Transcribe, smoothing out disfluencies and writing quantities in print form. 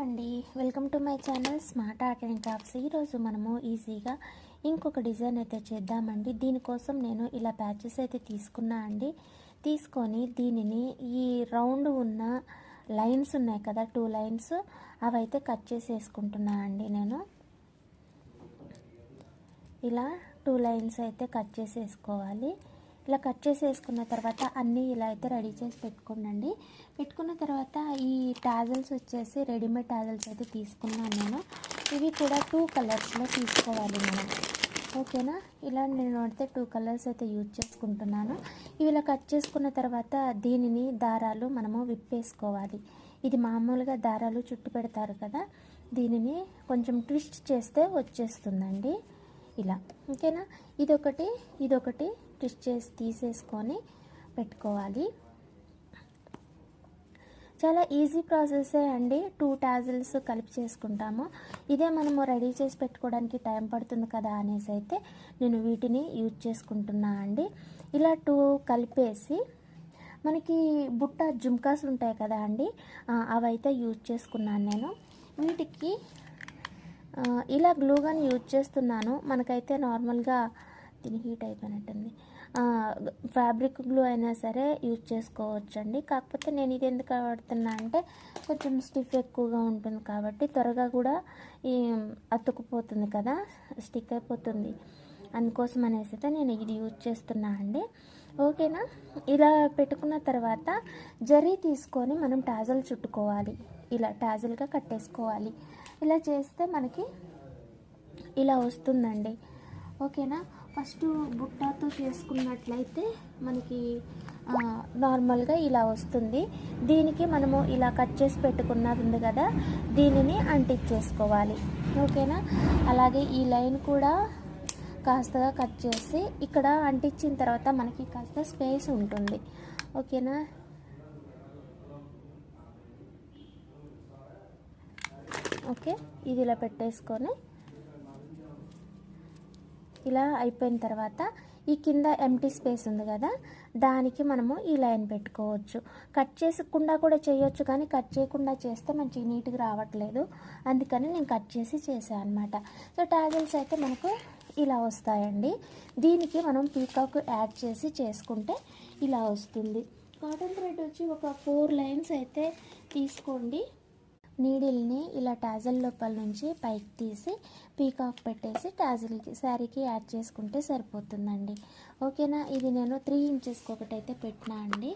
అండి, welcome to my channel smart art and crafts. ఈరోజు మనము ఈజీగా ఇంకొక డిజైన్ అయితే చేద్దామండి. దీనికోసం నేను ఇలా ప్యాచెస్ అయితే తీసుకున్నా అండి. తీసుకొని దీనిని ఈ రౌండ్ ఉన్న లైన్స్ ఉన్నాయి కదా, 2 లైన్స్, అవైతే కట్ చేసేసుకుంటున్నా అండి. నేను ఇలా 2 లైన్స్ అయితే కట్ చేసేసుకోవాలి. ఇలా కట్ చేసేసుకున్న తర్వాత అన్నీ ఇలా అయితే రెడీ చేసి పెట్టుకోండి. పెట్టుకున్న తర్వాత ఈ టాజల్స్ వచ్చేసి రెడీమేడ్ టాజల్స్ అయితే తీసుకున్నాను నేను. ఇవి కూడా 2 కలర్స్లో తీసుకోవాలి మనం, ఓకేనా. ఇలా నేను అయితే 2 కలర్స్ అయితే యూజ్ చేసుకుంటున్నాను. ఇవి ఇలా కట్ చేసుకున్న తర్వాత దీనిని దారాలు మనము విప్పేసుకోవాలి. ఇది మామూలుగా దారాలు చుట్టు పెడతారు కదా, దీనిని కొంచెం ట్విస్ట్ చేస్తే వచ్చేస్తుందండి ఇలా, ఓకేనా. ఇదొకటి ట్విస్ట్ చేసి తీసేసుకొని పెట్టుకోవాలి. చాలా ఈజీ ప్రాసెసే అండి. 2 టాజిల్స్ కలిపి చేసుకుంటాము. ఇదే మనము రెడీ చేసి పెట్టుకోవడానికి టైం పడుతుంది కదా అనేసి అయితే నేను వీటిని యూజ్ చేసుకుంటున్నా అండి. ఇలా 2 కలిపేసి మనకి బుట్ట జుమ్కాస్ ఉంటాయి కదా అండి, అవైతే యూజ్ చేసుకున్నాను నేను. వీటికి ఇలా గ్లూగన్ యూజ్ చేస్తున్నాను. మనకైతే నార్మల్గా దీని హీట్ అయిపోయినట్టుంది, ఫ్యాబ్రిక్ గ్లూ అయినా సరే యూజ్ చేసుకోవచ్చండి. కాకపోతే నేను ఇది ఎందుకు వాడుతున్నా అంటే కొంచెం స్టిఫ్ ఎక్కువగా ఉంటుంది కాబట్టి త్వరగా కూడా అతుక్కుపోతుంది కదా, స్టిక్ అయిపోతుంది. అందుకోసం అనేసి అయితే నేను ఇది యూజ్ చేస్తున్నా అండి, ఓకేనా. ఇలా పెట్టుకున్న తర్వాత జరీ తీసుకొని మనం టాజల్ చుట్టుకోవాలి. ఇలా టాజల్గా కట్టేసుకోవాలి. ఇలా చేస్తే మనకి ఇలా వస్తుందండి, ఓకేనా. ఫస్ట్ బుట్టతో చేసుకున్నట్లయితే మనకి నార్మల్గా ఇలా వస్తుంది. దీనికి మనము ఇలా కట్ చేసి పెట్టుకున్నది ఉంది కదా, దీనిని అంటించేసుకోవాలి, ఓకేనా. అలాగే ఈ లైన్ కూడా కాస్తగా కట్ చేసి ఇక్కడ అంటించిన తర్వాత మనకి కాస్త స్పేస్ ఉంటుంది, ఓకేనా. ఓకే, ఇది ఇలా పెట్టేసుకొని ఇలా అయిపోయిన తర్వాత ఈ కింద ఎంటీ స్పేస్ ఉంది కదా, దానికి మనము ఈ లైన్ పెట్టుకోవచ్చు. కట్ చేసుకుండా కూడా చేయొచ్చు, కానీ కట్ చేయకుండా చేస్తే మంచిగా నీట్గా రావట్లేదు, అందుకని నేను కట్ చేసి చేసాను అనమాట. సో టాజల్స్ అయితే మనకు ఇలా వస్తాయండి. దీనికి మనం పీకాక్ యాడ్ చేసి చేసుకుంటే ఇలా వస్తుంది. కాటన్ థ్రెడ్ వచ్చి ఒక 4 లైన్స్ అయితే తీసుకోండి. నీడిల్ని ఇలా టాజల్ లోపల నుంచి పైకి తీసి పీకాక్ పెట్టేసి టాజల్కి శారీకి యాడ్ చేసుకుంటే సరిపోతుందండి, ఓకేనా. ఇది నేను 3 ఇంచెస్కి ఒకటైతే పెట్టినా అండి.